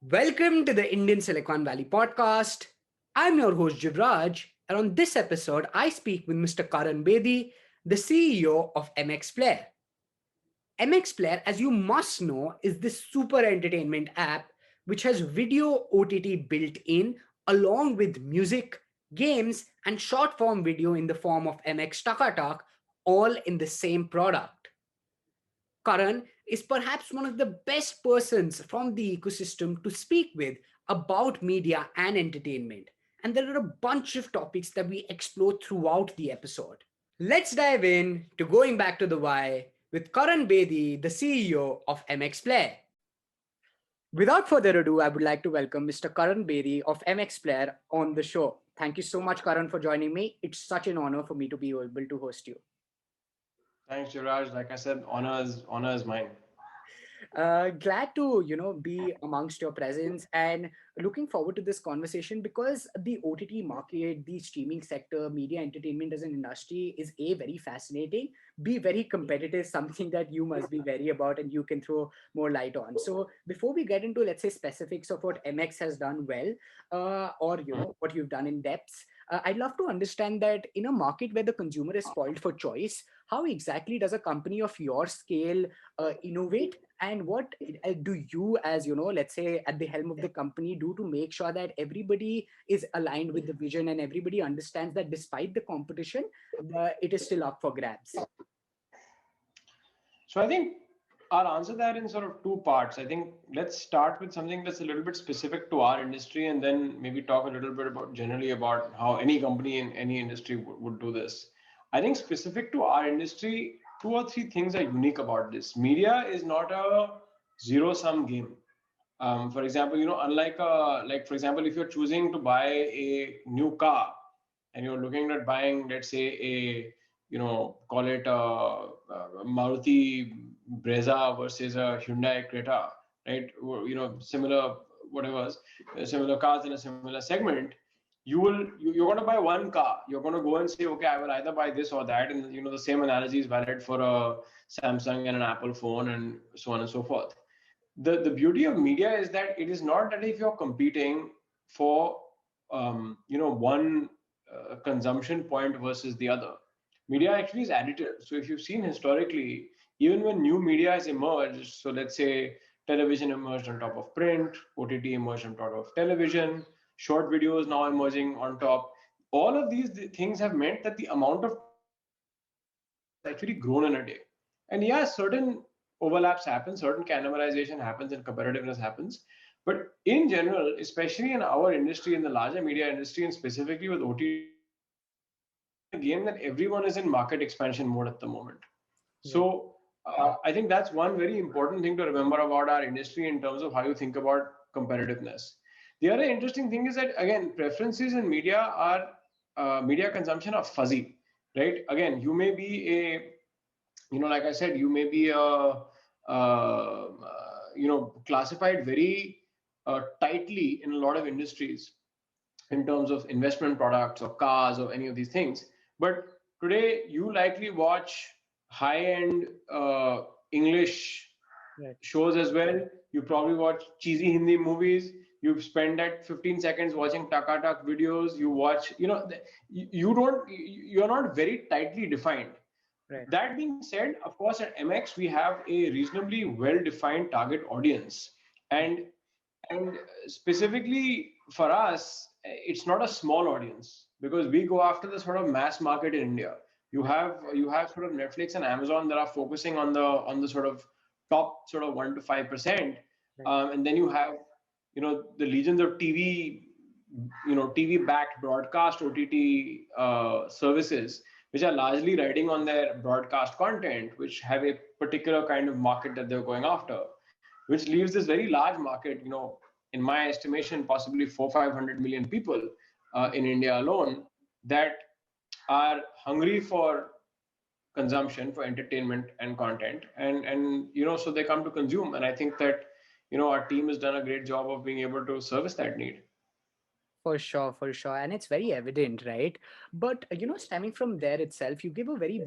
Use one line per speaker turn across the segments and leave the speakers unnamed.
Welcome to the Indian Silicon Valley podcast. I'm your host Jivraj, and on this episode, I speak with Mr. Karan Bedi, the CEO of MX Player. MX Player, as you must know, is this super entertainment app which has video OTT built in along with music, games, and short form video in the form of MX Takatak, all in the same product. Karan is perhaps one of the best persons from the ecosystem to speak with about media and entertainment. And there are a bunch of topics that we explore throughout the episode. Let's dive in to going back to the why with Karan Bedi, the CEO of MX Player. Without further ado, I would like to welcome Mr. Karan Bedi of MX Player on the show. Thank you so much, Karan, for joining me. It's such an honor for me to be able to host you.
Thanks, Jiraj. Like I said, honor is mine.
Glad to be amongst your presence and looking forward to this conversation because the OTT market, the streaming sector, media entertainment as an industry is a very fascinating, be very competitive, something that you must be very about and you can throw more light on. So before we get into, let's say, specifics of what MX has done well, or what you've done in depth, I'd love to understand that in a market where the consumer is spoiled for choice, how exactly does a company of your scale innovate, and what do you, as let's say at the helm of the company, do to make sure that everybody is aligned with the vision and everybody understands that despite the competition, it is still up for grabs?
So I think I'll answer that in sort of two parts. I think let's start with something that's a little bit specific to our industry, and then maybe talk a little bit about generally about how any company in any industry would do this. I think specific to our industry, two or three things are unique about this. Media is not a zero-sum game. For example, unlike like for example, if you're choosing to buy a new car and you're looking at buying, let's say, call it a Maruti Brezza versus a Hyundai Creta, right? Or, similar whatever, similar cars in a similar segment. You're going to buy one car. You're going to go and say, okay, I will either buy this or that, and the same analogy is valid for a Samsung and an Apple phone and so on and so forth. The beauty of media is that it is not that if you're competing for one consumption point versus the other. Media actually is additive. So if you've seen historically, even when new media has emerged, so let's say television emerged on top of print, OTT emerged on top of television, short videos now emerging on top, all of these things have meant that the amount of actually grown in a day. And yeah, certain overlaps happen, certain cannibalization happens, and competitiveness happens. But in general, especially in our industry, in the larger media industry, and specifically with OTT, a game that everyone is in market expansion mode at the moment.
Yeah.
So I think that's one very important thing to remember about our industry in terms of how you think about competitiveness. The other interesting thing is that again, preferences in media are media consumption are fuzzy, right? Again, you may be a like I said, you may be classified very tightly in a lot of industries in terms of investment products or cars or any of these things. But today, you likely watch high-end English
Right.
shows as well. You probably watch cheesy Hindi movies. You spend that 15 seconds watching taka videos. You watch, you're not very tightly defined.
Right.
That being said, of course, at MX we have a reasonably well-defined target audience, and specifically for us, it's not a small audience because we go after the sort of mass market in India. You have sort of Netflix and Amazon that are focusing on the sort of top sort of 1 to 5%,
Right.
and then you have the legions of TV backed broadcast OTT services which are largely riding on their broadcast content, which have a particular kind of market that they're going after, which leaves this very large market, in my estimation, possibly 500 million people in India alone that are hungry for consumption, for entertainment and content, and so they come to consume. And I think that our team has done a great job of being able to service that need.
For sure. And it's very evident, right? But, stemming from there itself, you give a very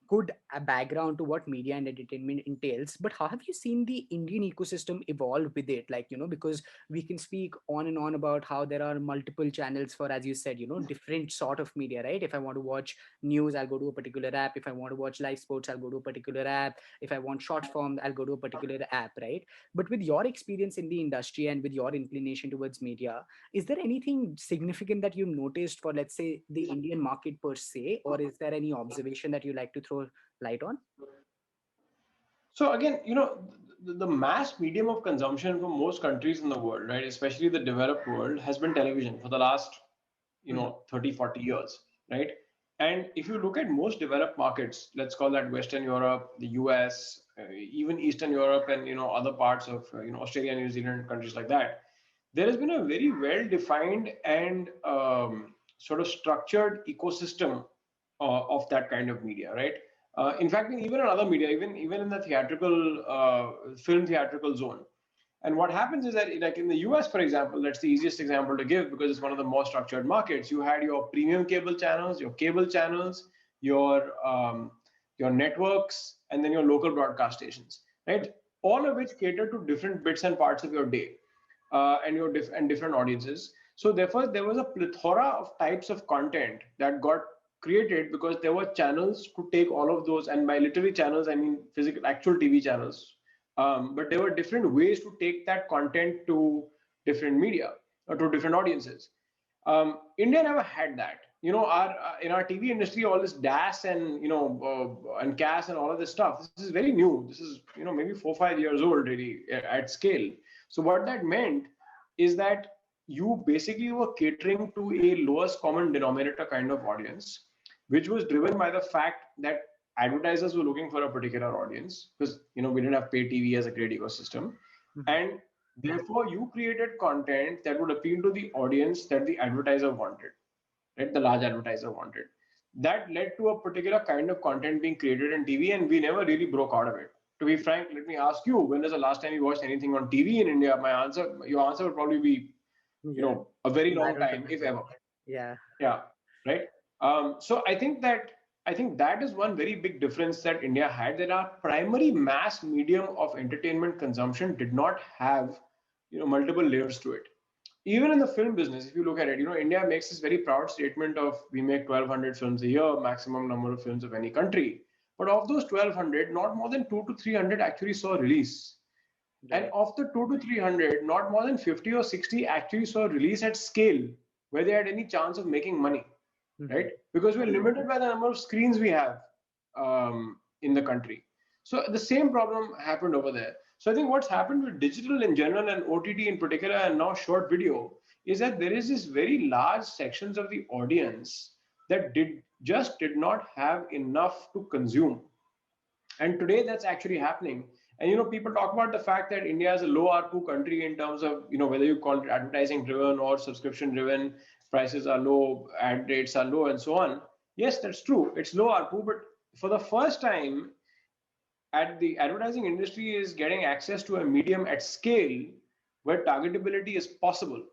good background to what media and entertainment entails. But how have you seen the Indian ecosystem evolve with it? Like, because we can speak on and on about how there are multiple channels for, as you said, different sort of media, right? If I want to watch news, I'll go to a particular app. If I want to watch live sports, I'll go to a particular app. If I want short form, I'll go to a particular app, right? But with your experience in the industry and with your inclination towards media, is there anything significant that you noticed for, let's say, the Indian market per se, or is there any observation that you like to throw light on?
So again, the mass medium of consumption for most countries in the world, right, especially the developed world, has been television for the last,
Mhm.
30, 40 years, right? And if you look at most developed markets, let's call that Western Europe, the US, even Eastern Europe, and other parts of Australia, New Zealand, countries like that, there has been a very well defined and sort of structured ecosystem of that kind of media, right? In fact, even in other media, even in the theatrical film theatrical zone. And what happens is that, like in the US, for example, that's the easiest example to give because it's one of the more structured markets. You had your premium cable channels, your your networks, and then your local broadcast stations, right? All of which cater to different bits and parts of your day, and and different audiences. So therefore, there was a plethora of types of content that got created because there were channels to take all of those, and by literally channels, I mean physical, actual TV channels. But there were different ways to take that content to different media or to different audiences. India never had that. Our in our TV industry, all this DAS and and CAS and all of this stuff. This is very new. This is maybe 4 5 years old really at scale. So what that meant is that you basically were catering to a lowest common denominator kind of audience, which was driven by the fact that advertisers were looking for a particular audience because we didn't have pay TV as a great ecosystem,
Mhm.
and therefore you created content that would appeal to the audience that the advertiser wanted, right? The large advertiser wanted. That led to a particular kind of content being created in TV, and we never really broke out of it. To be frank, let me ask you, when was the last time you watched anything on TV in India? Your answer would probably be,
Yeah.
a very
I
long
don't
time, if
remember.
ever.
Yeah.
Yeah, right. So I think that is one very big difference that India had. That our primary mass medium of entertainment consumption did not have, multiple layers to it. Even in the film business, if you look at it, India makes this very proud statement of we make 1,200 films a year, maximum number of films of any country. But of those 1,200, not more than 2 to 300 actually saw release. And
Right.
of the 2 to 300, not more than 50 or 60 actually saw release at scale where they had any chance of making money,
Mhm.
right? Because we're limited by the number of screens we have in the country. So the same problem happened over there. So I think what's happened with digital in general and OTT in particular, and now short video, is that there is this very large sections of the audience that did not have enough to consume, and today that's actually happening. And people talk about the fact that India is a low ARPU country in terms of whether you call it advertising driven or subscription driven. Prices are low, ad rates are low, and so on. Yes, that's true. It's low ARPU, but for the first time, the advertising industry is getting access to a medium at scale where targetability is possible.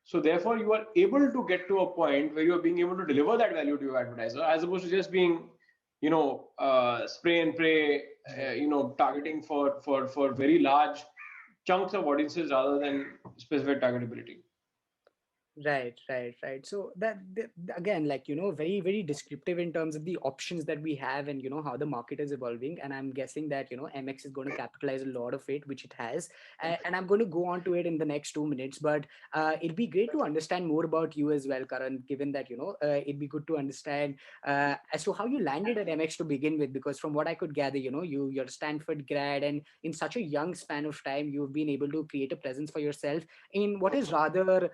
So therefore, you are able to get to a point where you are being able to deliver that value to your advertiser, as opposed to just being, spray and pray, targeting for very large chunks of audiences rather than specific targetability.
Right, right, right. So again, like, very, very descriptive in terms of the options that we have and, how the market is evolving. And I'm guessing that, MX is going to capitalize a lot of it, which it has. And I'm going to go on to it in the next 2 minutes. But it'd be great to understand more about you as well, Karan, given that, it'd be good to understand as to how you landed at MX to begin with. Because from what I could gather, you're a Stanford grad, and in such a young span of time, you've been able to create a presence for yourself in what is rather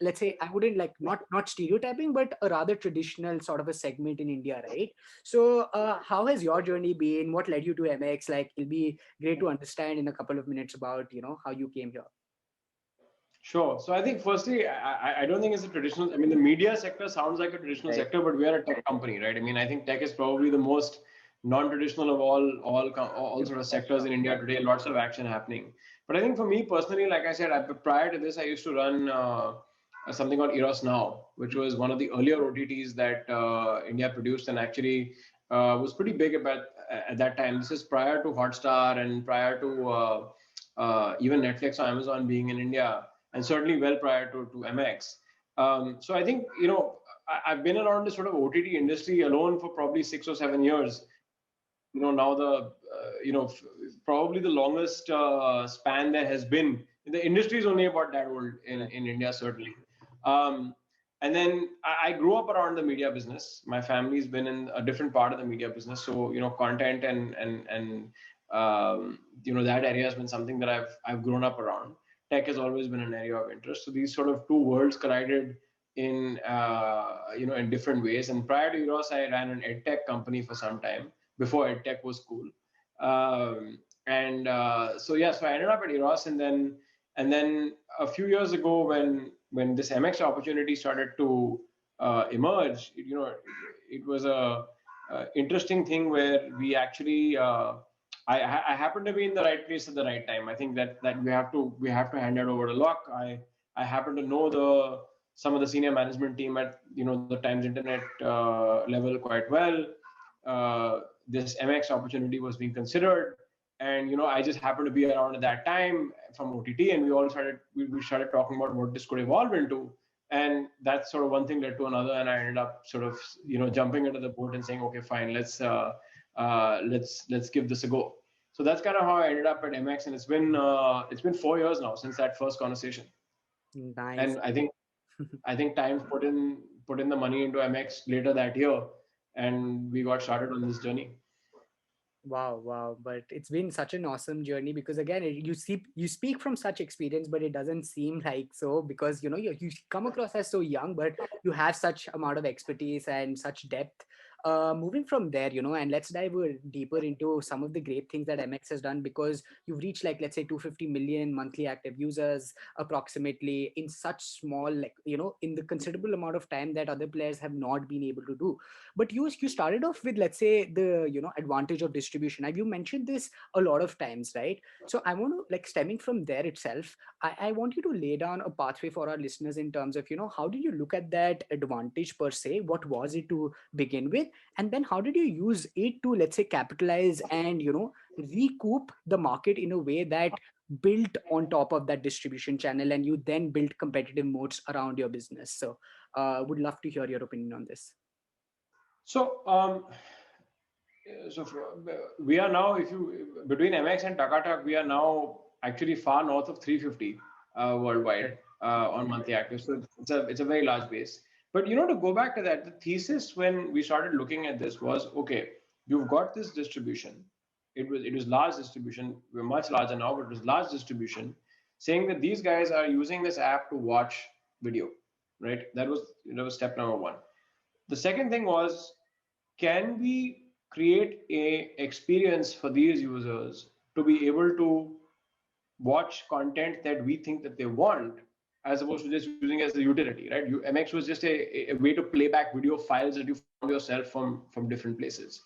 let's say, I wouldn't like, not stereotyping, but a rather traditional sort of a segment in India, right? So how has your journey been? What led you to MX? Like, it'll be great to understand in a couple of minutes about how you came here.
Sure. So I think firstly, I don't think it's a traditional. I mean, the media sector sounds like a traditional
Right.
sector, but we are a tech company, right? I mean, I think tech is probably the most non-traditional of all sort of sectors in India today. Lots of action happening. But I think for me personally, like I said, prior to this, I used to run something called Eros Now, which was one of the earlier OTTs that India produced and actually was pretty big about at that time. This is prior to Hotstar and prior to even Netflix or Amazon being in India, and certainly well prior to MX. So I think, I've been around this sort of OTT industry alone for probably 6 or 7 years. Now probably the longest span there has been. The industry is only about that old in India, certainly. Um, and then I grew up around the media business. My family's been in a different part of the media business, so content and that area has been something that I've grown up around. Tech has always been an area of interest. So these sort of two worlds collided in different ways. And prior to Eros, I ran an edtech company for some time before edtech was cool. So I ended up at Eros, and then a few years ago, when this MX opportunity started to emerge, it was a interesting thing where we actually. I happened to be in the right place at the right time. I think that we have to hand it over to luck. I happen to know some of the senior management team at the Times Internet level quite well. This MX opportunity was being considered, and I just happened to be around at that time from OTT, and we started talking about what this could evolve into, and that's sort of one thing led to another, and I ended up sort of jumping into the boat and saying, okay, fine, let's give this a go. So that's kind of how I ended up at MX, and it's been 4 years now since that first conversation,
Nice.
and I think Times put in the money into MX later that year, and we got started on this journey.
Wow, wow. But it's been such an awesome journey because again, you speak from such experience, but it doesn't seem like so because you come across as so young, but you have such amount of expertise and such depth. Moving from there, and let's dive deeper into some of the great things that MX has done because you've reached like let's say 250 million monthly active users approximately in such small like in the considerable amount of time that other players have not been able to do. But you started off with let's say the advantage of distribution. Have you mentioned this a lot of times, right? So I want to like stemming from there itself, I want you to lay down a pathway for our listeners in terms of how did you look at that advantage per se, what was it to begin with, and then how did you use it to let's say capitalize and recoup the market in a way that built on top of that distribution channel and you then build competitive moats around your business. So would love to hear your opinion on this.
So, we are now, if you between MX and Takatak, we are now actually far north of 350 worldwide on monthly active. So it's a very large base. But to go back to that, the thesis when we started looking at this was, okay, you've got this distribution. It was large distribution. We're much larger now, but it was large distribution, saying that these guys are using this app to watch video, right? That was step number one. The second thing was, can we create a experience for these users to be able to watch content that we think that they want, as opposed to just using it as a utility, right? MX was just a way to play back video files that you found yourself from different places.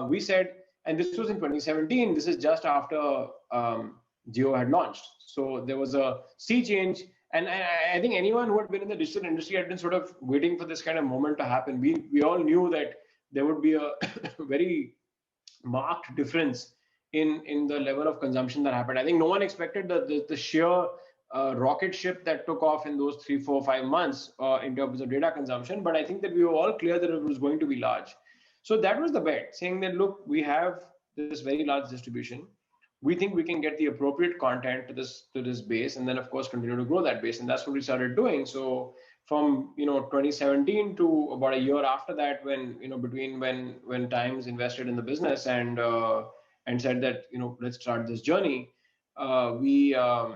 We said, and this was in 2017. This is just after Geo had launched, so there was a sea change. And I think anyone who had been in the digital industry had been sort of waiting for this kind of moment to happen. We all knew that there would be a very marked difference in the level of consumption that happened. I think no one expected the sheer rocket ship that took off in those 3, 4, 5 months in terms of data consumption. But I think that we were all clear that it was going to be large. So that was the bet, saying that, look, we have this very large distribution. We think we can get the appropriate content to this base, and then of course continue to grow that base, and that's what we started doing. So from 2017 to about a year after that, when between when Times invested in the business and said that let's start this journey, we uh,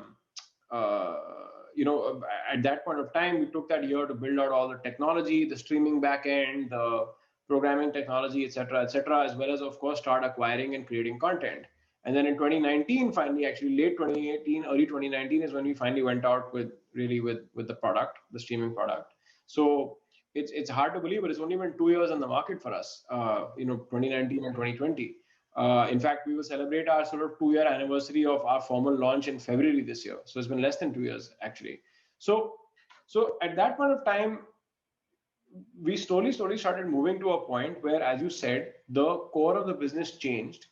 at that point of time we took that year to build out all the technology, the streaming backend, the programming technology, etc., as well as of course start acquiring and creating content. And then in 2019, finally, actually late 2018, early 2019 is when we finally went out with the product, the streaming product. So it's hard to believe, but it's only been 2 years on the market for us. 2019 and 2020. In fact, we will celebrate our sort of 2-year anniversary of our formal launch in February this year. So it's been less than 2 years actually. So So at that point of time, we slowly started moving to a point where, as you said, the core of the business changed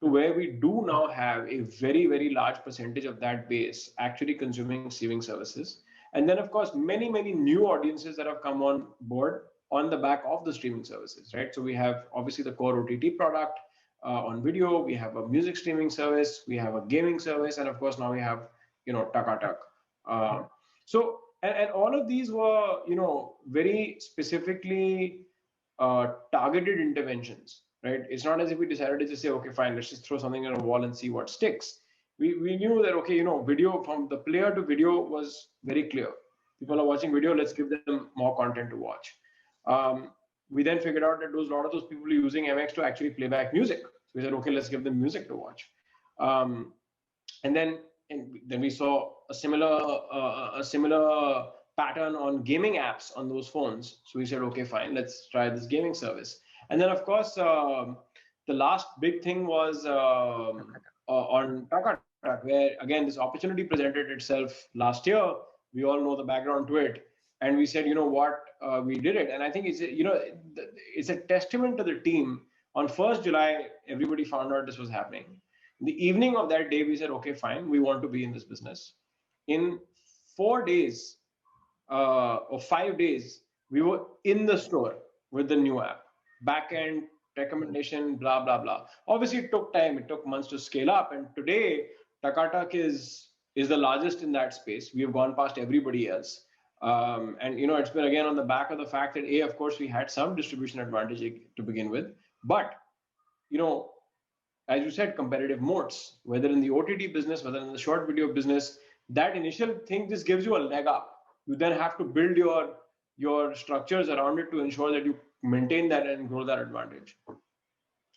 to where we do now have a very large percentage of that base actually consuming streaming services. And then, of course, many new audiences that have come on board on the back of the streaming services, right? So we have obviously the core OTT product on video, we have a music streaming service, we have a gaming service, and of course now we have, Taka Tak. So and all of these were, very specifically targeted interventions, right? It's not as if we decided to just say, okay, fine, let's just throw something on a wall and see what sticks. We knew that, okay, video, from the player to video, was very clear. People are watching video, let's give them more content to watch. We then figured out that a lot of those people are using MX to actually play back music. So we said, okay, let's give them music to watch. And then we saw a similar pattern on gaming apps on those phones. So we said, okay, fine, let's try this gaming service. And then, of course, the last big thing was on Taka Tak, where again this opportunity presented itself last year. We all know the background to it, and we said, you know what, we did it. And I think it's a testament to the team. On 1st July, everybody found out this was happening. In the evening of that day, we said, okay, fine, we want to be in this business. In 4 days or 5 days, we were in the store with the new app, backend, recommendation, blah, blah, blah. Obviously, it took time. It took months to scale up. And today, Takatak is the largest in that space. We have gone past everybody else. And, it's been, again, on the back of the fact that, of course, we had some distribution advantage to begin with. But, as you said, competitive moats, whether in the OTT business, whether in the short video business, that initial thing just gives you a leg up. You then have to build your structures around it to ensure that you maintain that and grow that advantage.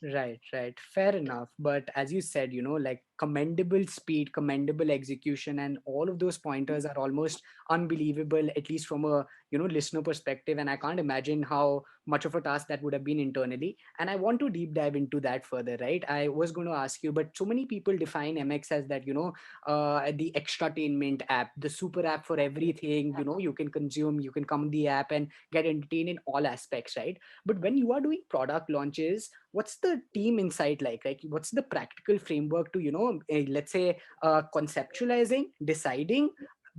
Right, right. Fair enough. But as you said, like commendable speed, commendable execution, and all of those pointers are almost unbelievable, at least from a, listener perspective. And I can't imagine how much of a task that would have been internally. And I want to deep dive into that further, right? I was going to ask you, but so many people define MX as that, the extratainment app, the super app for everything, you can consume, you can come in the app and get entertained in all aspects, right? But when you are doing product launches, what's the team insight like? Like, what's the practical framework to, let's say, conceptualizing, deciding,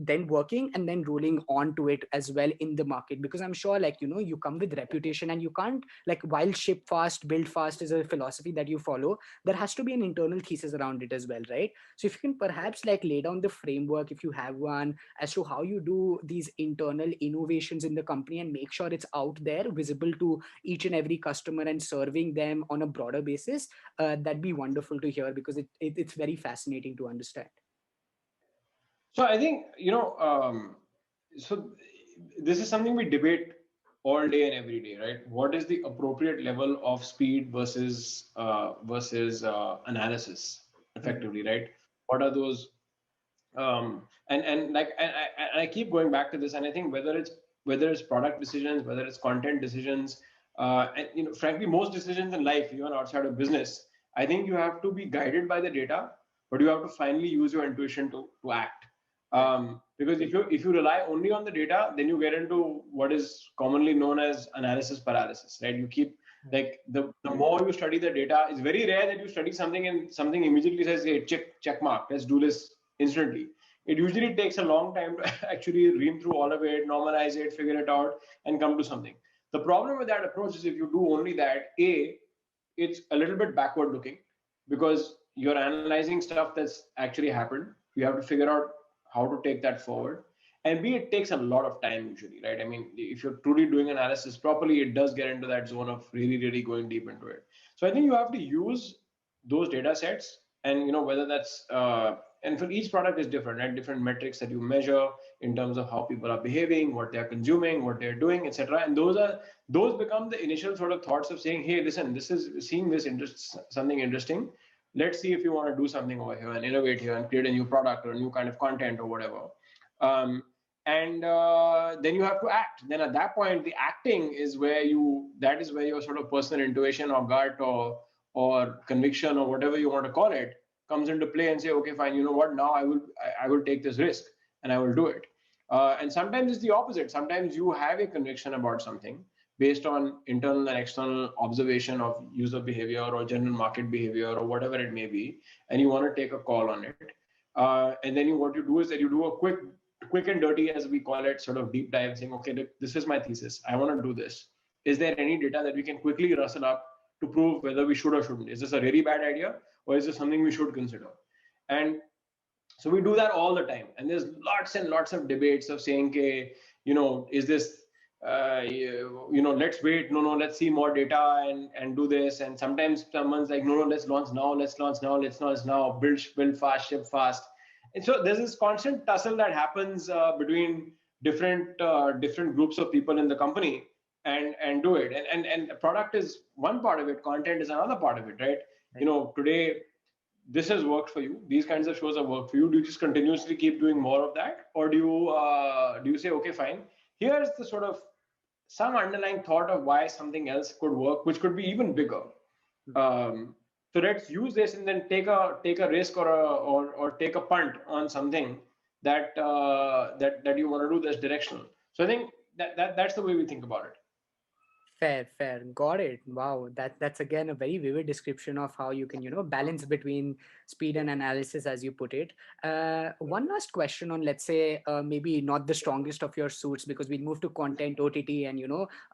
then working, and then rolling on to it as well in the market? Because I'm sure, like, you come with reputation, and you can't, like, while ship fast, build fast is a philosophy that you follow, there has to be an internal thesis around it as well, right? So if you can perhaps like lay down the framework, if you have one, as to how you do these internal innovations in the company and make sure it's out there, visible to each and every customer and serving them on a broader basis, that'd be wonderful to hear, because it's very fascinating to understand.
So I think, so this is something we debate all day and every day, right? What is the appropriate level of speed versus analysis, effectively, right? What are those? And I keep going back to this, and I think whether it's product decisions, whether it's content decisions, and frankly, most decisions in life, even outside of business, I think you have to be guided by the data, but you have to finally use your intuition to act. Because if you rely only on the data, then you get into what is commonly known as analysis paralysis, right? You keep, like, the more you study the data, it's very rare that you study something and something immediately says, hey, check mark, let's do this instantly. It usually takes a long time to actually read through all of it, normalize it, figure it out, and come to something. The problem with that approach is, if you do only that, it's a little bit backward looking, because you're analyzing stuff that's actually happened. You have to figure out how to take that forward. And B, it takes a lot of time usually, right? I mean, if you're truly doing analysis properly, it does get into that zone of really going deep into it. So I think you have to use those data sets, and whether that's and for each product is different, right? Different metrics that you measure in terms of how people are behaving, what they're consuming, what they're doing, etc. And those become the initial sort of thoughts of saying, hey, listen, this is seeing this something interesting. Let's see if you want to do something over here and innovate here and create a new product or a new kind of content or whatever. And then you have to act. Then at that point, the acting is where your sort of personal intuition or gut or conviction or whatever you want to call it comes into play, and say, okay, fine, you know what, now I will take this risk and I will do it. And sometimes it's the opposite. Sometimes you have a conviction about something based on internal and external observation of user behavior or general market behavior or whatever it may be, and you want to take a call on it. And then what you do is that you do a quick and dirty, as we call it, sort of deep dive, saying, okay, look, this is my thesis. I want to do this. Is there any data that we can quickly rustle up to prove whether we should or shouldn't? Is this a really bad idea, or is this something we should consider? And so we do that all the time, and there's lots and lots of debates of saying, okay, is this let's wait, no, let's see more data and do this. And sometimes someone's like, no, let's launch now, let's launch now, build fast, ship fast. And so there's this constant tussle that happens between different groups of people in the company, and do it. And the product is one part of it, content is another part of it, right? Today this has worked for you, these kinds of shows have worked for you. Do you just continuously keep doing more of that, or do you say, okay, fine, here's the sort of some underlying thought of why something else could work, which could be even bigger. So let's use this and then take a risk or take a punt on something that you want to do that's directional. So I think that's the way we think about it.
Fair. Got it. Wow. That's again a very vivid description of how you can, balance between speed and analysis, as you put it. One last question on, let's say, maybe not the strongest of your suits, because we'll move to content, OTT, and,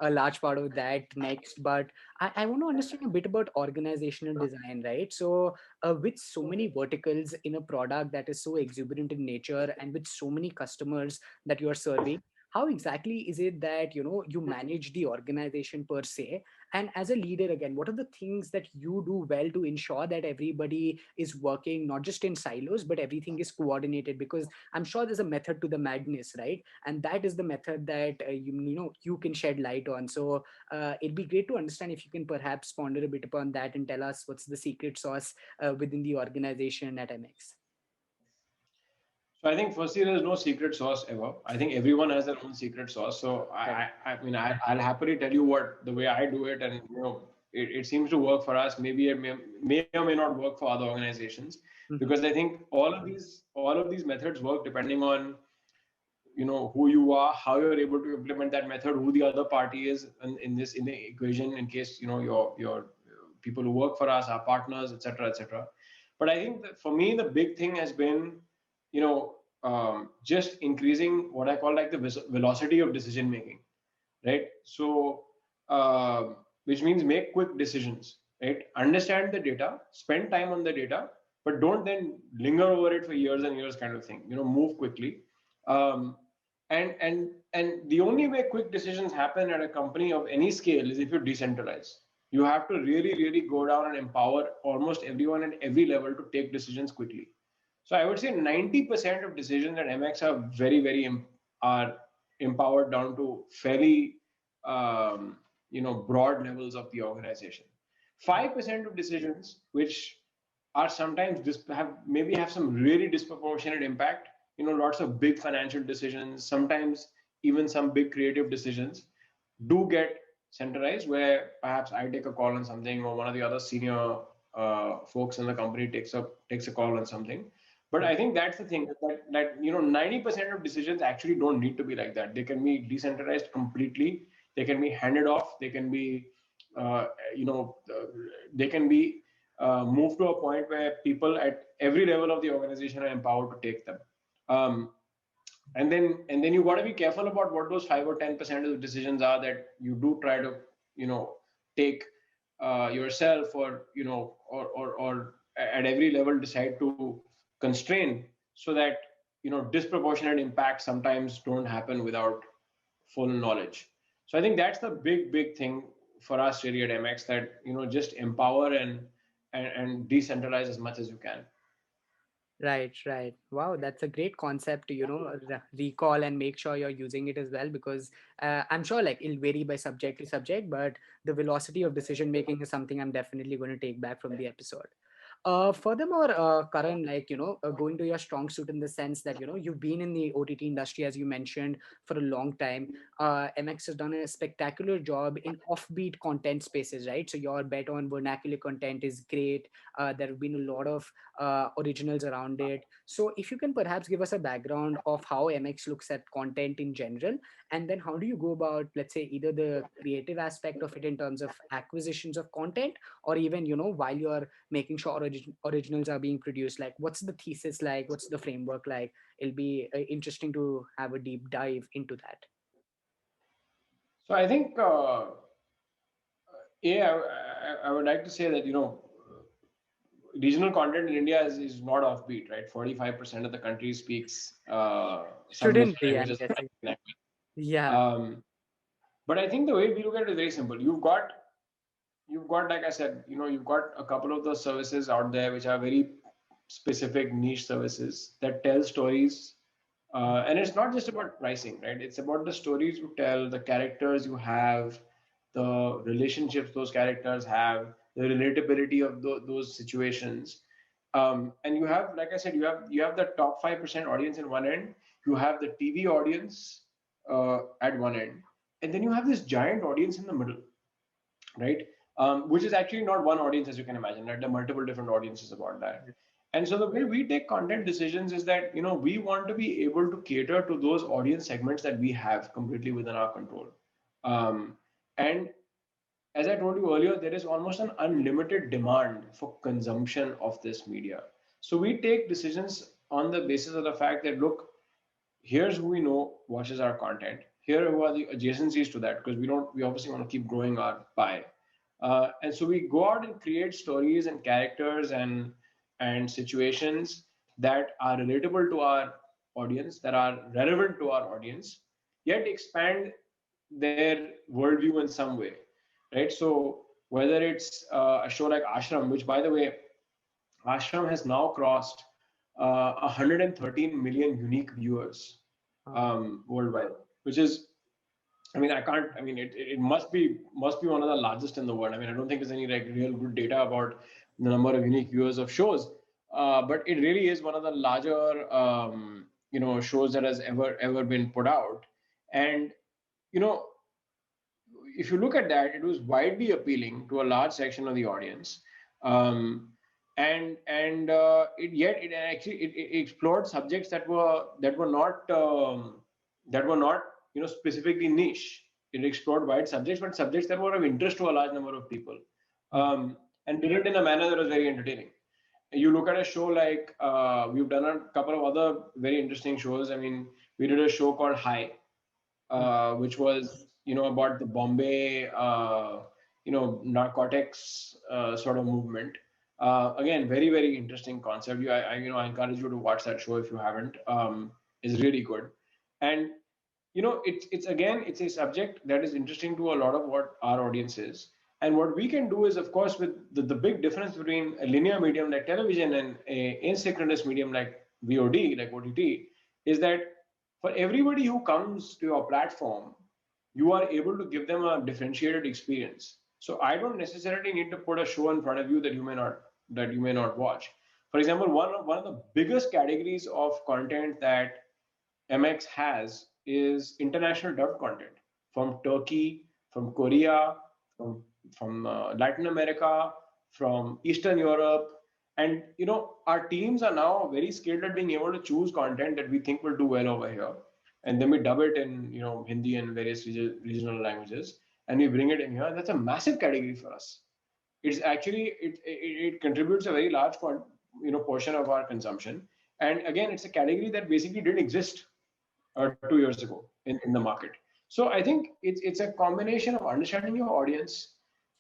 a large part of that next. But I want to understand a bit about organizational design, right? So with so many verticals in a product that is so exuberant in nature, and with so many customers that you are serving, how exactly is it that you manage the organization per se? And as a leader, again, what are the things that you do well to ensure that everybody is working not just in silos, but everything is coordinated? Because I'm sure there's a method to the madness, right? And that is the method that you can shed light on. So it'd be great to understand if you can perhaps ponder a bit upon that and tell us what's the secret sauce within the organization at MX.
So I think firstly, there's no secret sauce ever. I think everyone has their own secret sauce. So I mean, I'll happily tell you what the way I do it, and it seems to work for us. Maybe it may or may not work for other organizations, because I think all of these methods work depending on who you are, how you're able to implement that method, who the other party is in the equation, in case your people who work for us, our partners, etc., etc. But I think that for me, the big thing has been just increasing what I call like the velocity of decision making, right? So which means make quick decisions, right? Understand the data, spend time on the data, but don't then linger over it for years and years, kind of thing. Move quickly. um, and the only way quick decisions happen at a company of any scale is if you decentralize. You have to really go down and empower almost everyone at every level to take decisions quickly. So I would say 90% of decisions at MX are are empowered down to fairly broad levels of the organization. 5% of decisions, which are sometimes have some really disproportionate impact, lots of big financial decisions, sometimes even some big creative decisions, do get centralized, where perhaps I take a call on something, or one of the other senior folks in the company takes a call on something. But I think that's the thing, that 90% of decisions actually don't need to be like that. They can be decentralized completely. They can be handed off. They can be uh, you know uh, they can be moved to a point where people at every level of the organization are empowered to take them. Um, and then you got to be careful about what those 5 or 10% of the decisions are that you do try to take yourself, or at every level decide to constrain, so that disproportionate impacts sometimes don't happen without full knowledge. So I think that's the big thing for us really at MX, that just empower and decentralize as much as you can.
Right. Wow, that's a great concept to, recall and make sure you're using it as well, because I'm sure like it'll vary by subject to subject, but the velocity of decision making is something I'm definitely going to take back from the episode. Furthermore, Karan, like, going to your strong suit in the sense that, you've been in the OTT industry, as you mentioned, for a long time. MX has done a spectacular job in offbeat content spaces, right? So your bet on vernacular content is great. There have been a lot of originals around it. So if you can perhaps give us a background of how MX looks at content in general, and then how do you go about, let's say, either the creative aspect of it in terms of acquisitions of content, or even, while you're making sure originals are being produced, like what's the thesis like, what's the framework like? It'll be interesting to have a deep dive into that.
So I think, I would like to say that, regional content in India is not offbeat, right? 45% of the country speaks some
Shouldn't
different
be, I'm
languages.
guessing. Yeah.
Um, but I think the way we look at it is very simple. You've got, like I said, you've got a couple of those services out there which are very specific niche services that tell stories. And it's not just about pricing, right? It's about the stories you tell, the characters you have, the relationships those characters have, the relatability of those situations. And you have, like I said, you have the top 5% audience in one end, you have the TV audience at one end, and then you have this giant audience in the middle, right? Which is actually not one audience, as you can imagine, right? There are multiple different audiences about that. And so the way we take content decisions is that, we want to be able to cater to those audience segments that we have completely within our control. And as I told you earlier, there is almost an unlimited demand for consumption of this media. So we take decisions on the basis of the fact that, look, here's who we know watches our content. Here who are the adjacencies to that, because we obviously want to keep growing our pie. And so we go out and create stories and characters and situations that are relatable to our audience, that are relevant to our audience, yet expand their worldview in some way, right? So whether it's a show like Ashram, which, by the way, Ashram has now crossed 113 million unique viewers worldwide, which is, I mean, I can't. I mean, it must be one of the largest in the world. I mean, I don't think there's any like real good data about the number of unique viewers of shows, but it really is one of the larger shows that has ever been put out. And you know, if you look at that, it was widely appealing to a large section of the audience, um, and yet it actually it explored subjects that were not specifically niche. It explored wide subjects, but subjects that were of interest to a large number of people, and did it in a manner that was very entertaining. You look at a show like we've done a couple of other very interesting shows. I mean, we did a show called High, which was about the Bombay narcotics sort of movement. Again, very very interesting concept. I encourage you to watch that show if you haven't. It's really good, and it's a subject that is interesting to a lot of what our audience is. And what we can do is, of course, with the big difference between a linear medium like television and a asynchronous medium like VOD, like OTT, is that for everybody who comes to your platform, you are able to give them a differentiated experience. So I don't necessarily need to put a show in front of you that you may not watch. For example, one of the biggest categories of content that MX has is international dubbed content from Turkey, from Korea, from Latin America, from Eastern Europe, and our teams are now very skilled at being able to choose content that we think will do well over here, and then we dub it in Hindi and various regional languages, and we bring it in here. And that's a massive category for us. It's actually it contributes a very large portion of our consumption. And again, it's a category that basically didn't exist 2 years ago in the market. So I think it's a combination of understanding your audience,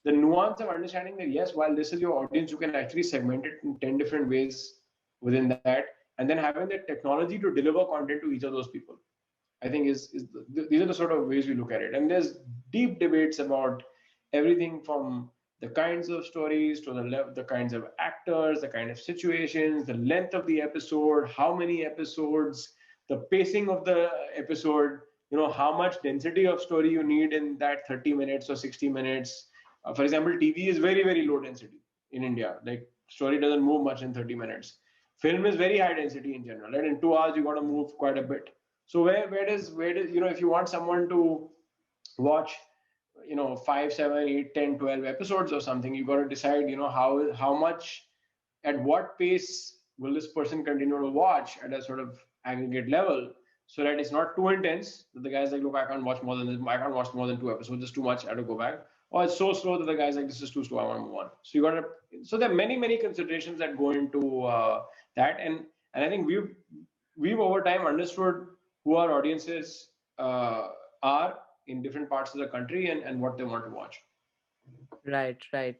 the nuance of understanding that yes, while this is your audience, you can actually segment it in 10 different ways within that, and then having the technology to deliver content to each of those people. I think these are the sort of ways we look at it. And there's deep debates about everything from the kinds of stories to the kinds of actors, the kind of situations, the length of the episode, how many episodes, the pacing of the episode, how much density of story you need in that 30 minutes or 60 minutes. For example, TV is very, very low density in India. Like story doesn't move much in 30 minutes. Film is very high density in general, right? In 2 hours, you got to move quite a bit. So where does if you want someone to watch 5, 7, 8, 10, 12 episodes or something, you got to decide how much, at what pace will this person continue to watch at a sort of aggregate level, so that it's not too intense that the guy's like, look, I can't watch more than this, I can't watch more than 2 episodes, it's too much, I have to go back. Or it's so slow that the guy's like, this is too slow, I want to move on. So you got to, so there are many considerations that go into that. And I think we've over time understood who our audiences are in different parts of the country, and what they want to watch.
Right, right.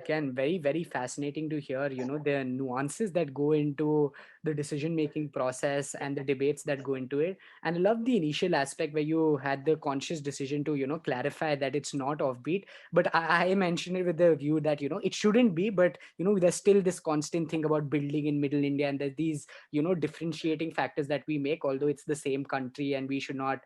Again, very, very fascinating to hear, the nuances that go into the decision-making process and the debates that go into it. And I love the initial aspect where you had the conscious decision to, clarify that it's not offbeat. But I mentioned it with the view that, it shouldn't be, but, there's still this constant thing about building in Middle India, and there's these, differentiating factors that we make, although it's the same country and we should not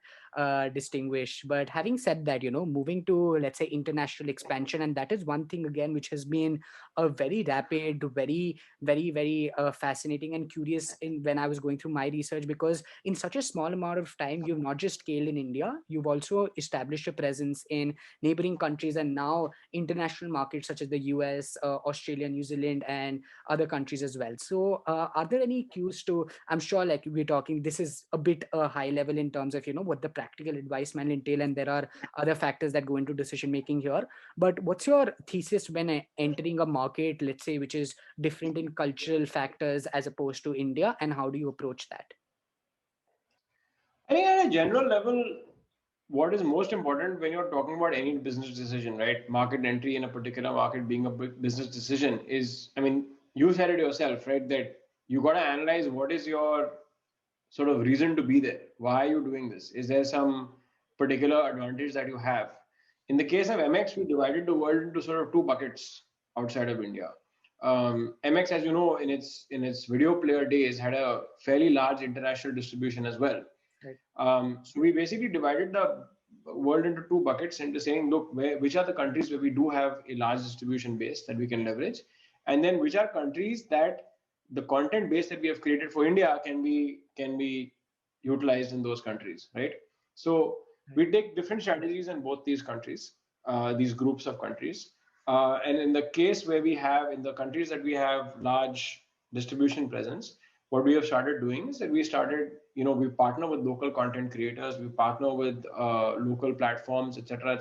distinguish. But having said that, moving to, let's say, international expansion, and that is one thing again which has been a very rapid, very, very, very fascinating and curious in when I was going through my research, because in such a small amount of time, you've not just scaled in India, you've also established a presence in neighboring countries, and now international markets such as the US, Australia, New Zealand, and other countries as well. So are there any cues to, I'm sure like we're talking, this is a bit high level in terms of, what the practical advice might entail, and there are other factors that go into decision making here. But what's your thesis when entering a market, let's say, which is different in cultural factors as opposed to India, and how do you approach that?
I think at a general level, what is most important when you're talking about any business decision, right? Market entry in a particular market being a big business decision is, I mean, you said it yourself, right? That you got to analyze what is your sort of reason to be there. Why are you doing this? Is there some particular advantage that you have? In the case of MX, we divided the world into sort of two buckets outside of India. MX, as you know, in its video player days, had a fairly large international distribution as well.
Right.
So we basically divided the world into two buckets, into saying, look, which are the countries where we do have a large distribution base that we can leverage, and then which are countries that the content base that we have created for India can be utilized in those countries, right? So we take different strategies in both these countries, these groups of countries, and in the case where we have, in the countries that we have large distribution presence, what we have started doing is that we partner with local content creators, we partner with local platforms, etc.,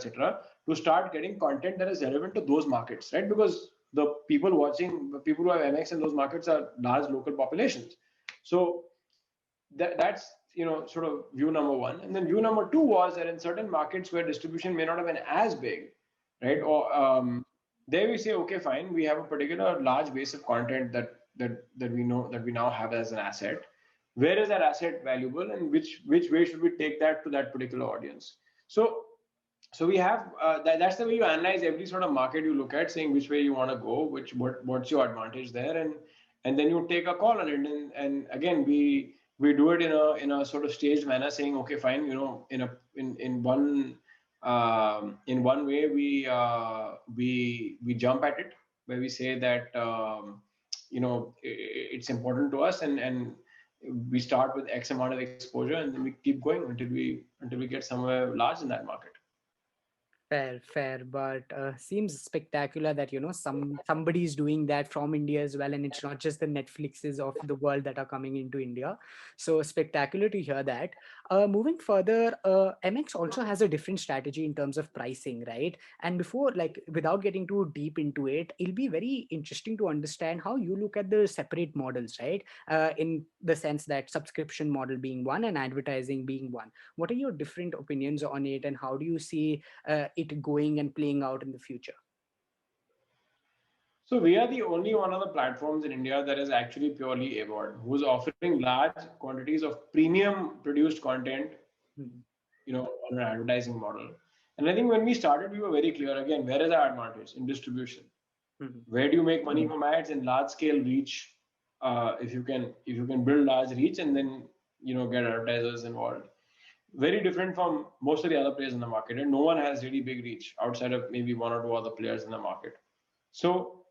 to start getting content that is relevant to those markets, right? Because the people who have MX in those markets are large local populations. So that's sort of view number one. And then view number two was that in certain markets where distribution may not have been as big, right? Or there we say, okay, fine, we have a particular large base of content that we know that we now have as an asset. Where is that asset valuable, and which way should we take that to that particular audience? So we have that's the way you analyze every sort of market you look at, saying which way you want to go, what's your advantage there, and then you take a call on it. And again, we do it in a sort of staged manner, saying, okay, fine, in one way we jump at it, where we say that it's important to us, and we start with X amount of exposure, and then we keep going until we get somewhere large in that market.
Fair, fair, but seems spectacular that somebody's doing that from India as well, and it's not just the Netflixes of the world that are coming into India. So spectacular to hear that. Moving further, MX also has a different strategy in terms of pricing, right? And before, like, without getting too deep into it, it'll be very interesting to understand how you look at the separate models, right? In the sense that subscription model being one and advertising being one. What are your different opinions on it, and how do you see it going and playing out in the future?
So we are the only one of the platforms in India that is actually purely AVOD, who's offering large quantities of premium produced content,
Mhm.
on an advertising model. And I think when we started, we were very clear. Again, where is our advantage in distribution?
Mhm.
Where do you make money from ads? In large scale reach? If you can build large reach and then get advertisers involved. Very different from most of the other players in the market, and no one has really big reach outside of maybe one or two other players in the market. So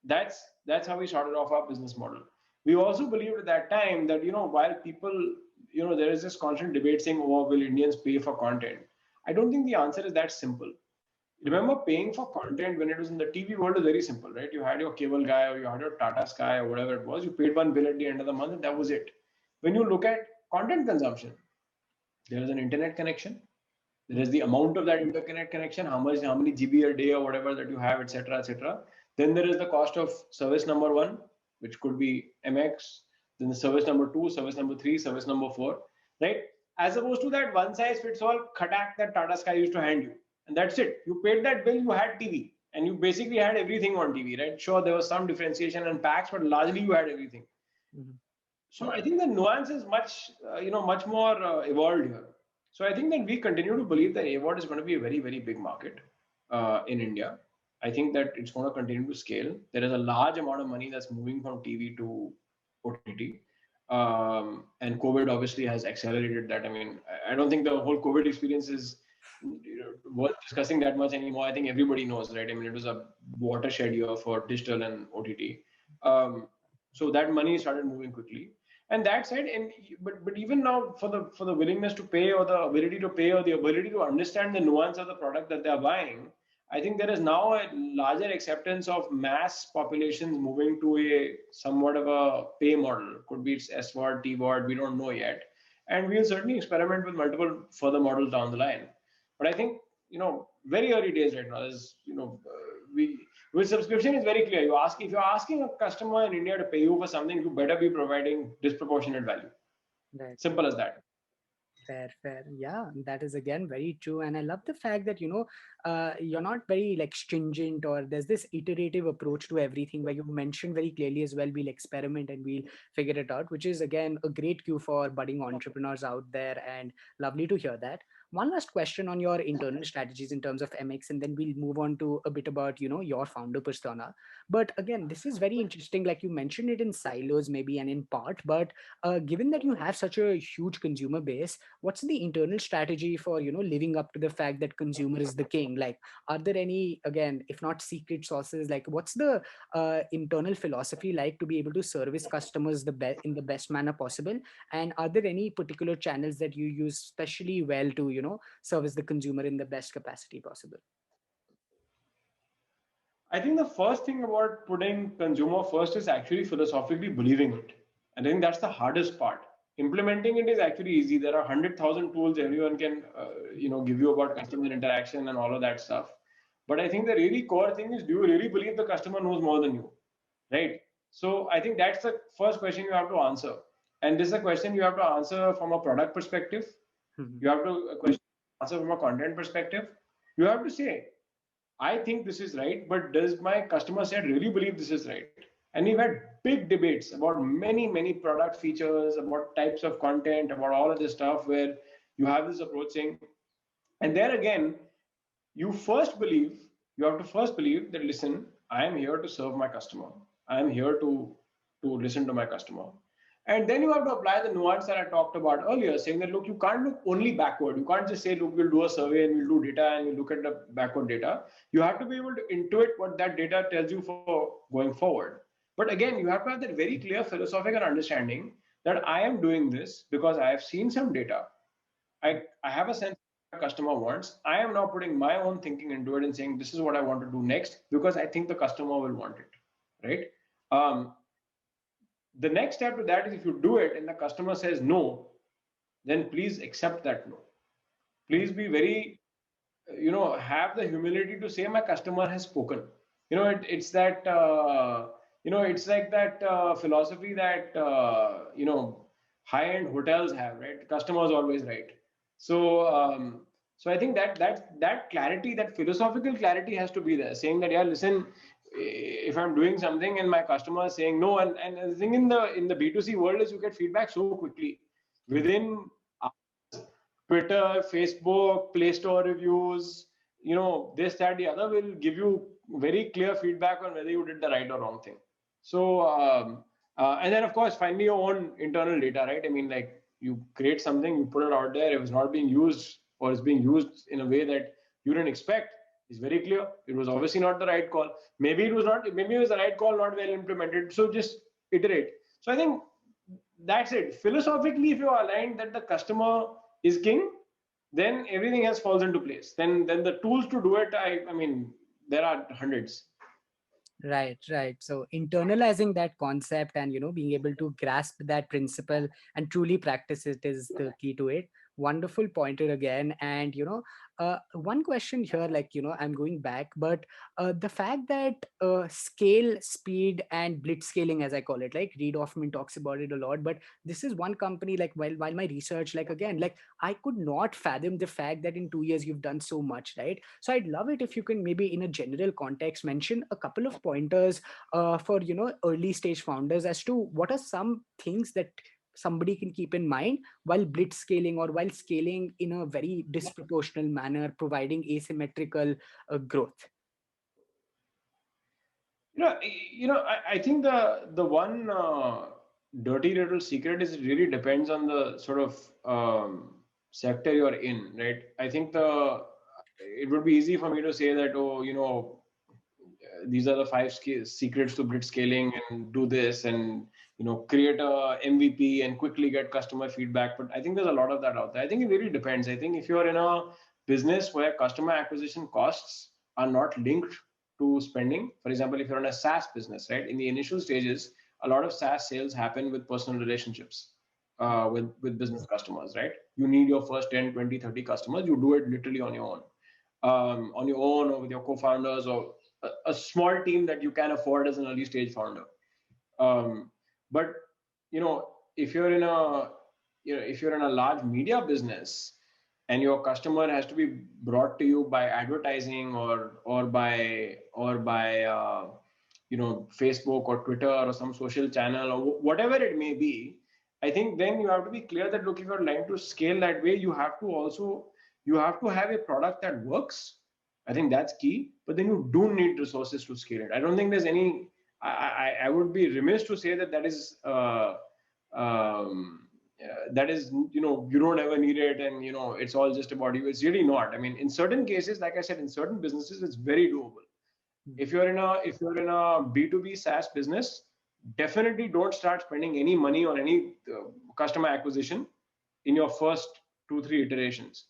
That's how we started off our business model. We also believed at that time that, while people, there is this constant debate saying, oh, will Indians pay for content? I don't think the answer is that simple. Remember, paying for content when it was in the TV world is very simple, right? You had your cable guy or you had your Tata Sky or whatever it was. You paid one bill at the end of the month and that was it. When you look at content consumption, there is an internet connection. There is the amount of that internet connection, how many GB a day or whatever that you have, etc., etc. Then there is the cost of service number one, which could be MX. Then the service number two, service number three, service number four, right? As opposed to that one size fits all khatak that Tata Sky used to hand you, and that's it. You paid that bill, you had TV, and you basically had everything on TV, right? Sure, there was some differentiation and packs, but largely you had everything. Mm-hmm. So I think the nuance is much more evolved here. So I think that we continue to believe that AVOD is going to be a very, very big market in India. I think that it's going to continue to scale. There is a large amount of money that's moving from TV to OTT. And COVID obviously has accelerated that. I mean, I don't think the whole COVID experience is worth discussing that much anymore. I think everybody knows, right? I mean, it was a watershed year for digital and OTT. So that money started moving quickly. And that said, but even now, for the willingness to pay or the ability to pay or the ability to understand the nuance of the product that they are buying, I think there is now a larger acceptance of mass populations moving to a somewhat of a pay model. Could be it's SVOD, TVOD, we don't know yet. And we'll certainly experiment with multiple further models down the line. But I think, very early days right now. Is we with subscription is very clear. If you're asking a customer in India to pay you for something, you better be providing disproportionate value. Right. Simple as that.
Fair. Yeah, that is again very true. And I love the fact that, you're not very like stringent, or there's this iterative approach to everything where you mentioned very clearly as well, we'll experiment and we'll figure it out, which is again a great cue for budding entrepreneurs out there, and lovely to hear that. One last question on your internal strategies in terms of MX, and then we'll move on to a bit about, your founder persona. But again, this is very interesting. Like you mentioned it in silos, maybe, and in part, but given that you have such a huge consumer base, what's the internal strategy for, living up to the fact that consumer is the king? Like, are there any, again, if not secret sauces, like what's the internal philosophy like to be able to service customers in the best manner possible? And are there any particular channels that you use especially well to, service the consumer in the best capacity possible?
I think the first thing about putting consumer first is actually philosophically believing it. And I think that's the hardest part. Implementing it is actually easy. There are 100,000 tools everyone can, give you about customer interaction and all of that stuff. But I think the really core thing is, do you really believe the customer knows more than you, right? So I think that's the first question you have to answer. And this is a question you have to answer from a product perspective. Mm-hmm. You have to answer from a content perspective. You have to say, I think this is right, but does my customer set really believe this is right? And we've had big debates about many, many product features, about types of content, about all of this stuff where you have this approach saying, and there again, you have to first believe that, listen, I am here to serve my customer. I am here to listen to my customer. And then you have to apply the nuance that I talked about earlier, saying that, look, you can't look only backward. You can't just say, look, we'll do a survey and we'll do data and we'll look at the backward data. You have to be able to intuit what that data tells you for going forward. But again, you have to have that very clear philosophical understanding that I am doing this because I have seen some data. I have a sense of what the customer wants. I am now putting my own thinking into it and saying, this is what I want to do next because I think the customer will want it, right? The next step to that is, if you do it and the customer says no, then please accept that no. Please be very, have the humility to say, my customer has spoken. It's that, it's like that philosophy that, high-end hotels have, right? The customer is always right. So, so I think that clarity, that philosophical clarity has to be there, saying that, yeah, listen, if I'm doing something and my customer is saying no, and the thing in the B2C world is you get feedback so quickly. Within Twitter, Facebook, Play Store reviews, this, that, the other will give you very clear feedback on whether you did the right or wrong thing. So, and then of course, find your own internal data, right? I mean, like, you create something, you put it out there, if it's not being used or it's being used in a way that you didn't expect, It's very clear. It was obviously not the right call. Maybe it was not. Maybe it was the right call, not well implemented. So just iterate. So I think that's it. Philosophically, if you are aligned that the customer is king, then everything else falls into place. Then the tools to do it. I mean, there are hundreds.
Right, right. So internalizing that concept and being able to grasp that principle and truly practice it is the key to it. Wonderful pointer again. And one question here, like I'm going back, but the fact that scale, speed, and blitz scaling, as I call it, like Reid Hoffman talks about it a lot. But this is one company. Like while my research, like again, like I could not fathom the fact that in 2 years you've done so much, right? So I'd love it if you can maybe in a general context mention a couple of pointers for early stage founders as to what are some things that somebody can keep in mind while blitz scaling or while scaling in a very disproportional manner, providing asymmetrical growth.
I think the one dirty little secret is it really depends on the sort of sector you're in, right? I think the it would be easy for me to say that, oh, these are the five secrets to blitz scaling and do this and create a MVP and quickly get customer feedback. But I think there's a lot of that out there. I think it really depends. I think if you're in a business where customer acquisition costs are not linked to spending, for example, if you're in a SaaS business, right, in the initial stages, a lot of SaaS sales happen with personal relationships with business customers, right? You need your first 10, 20, 30 customers. You do it literally on your own or with your co-founders or a small team that you can afford as an early stage founder. But if you're in a if you're in a large media business and your customer has to be brought to you by advertising or by Facebook or Twitter or some social channel or whatever it may be, I think then you have to be clear that look, if you're trying to scale that way, you have to have a product that works. I think that's key. But then you do need resources to scale it. I don't think there's any. I would be remiss to say that that is you don't ever need it and it's all just about you. It's really not. I mean, in certain cases, like I said, in certain businesses, it's very doable. If you're in a B2B SaaS business, definitely don't start spending any money on any customer acquisition in your first 2 3 iterations.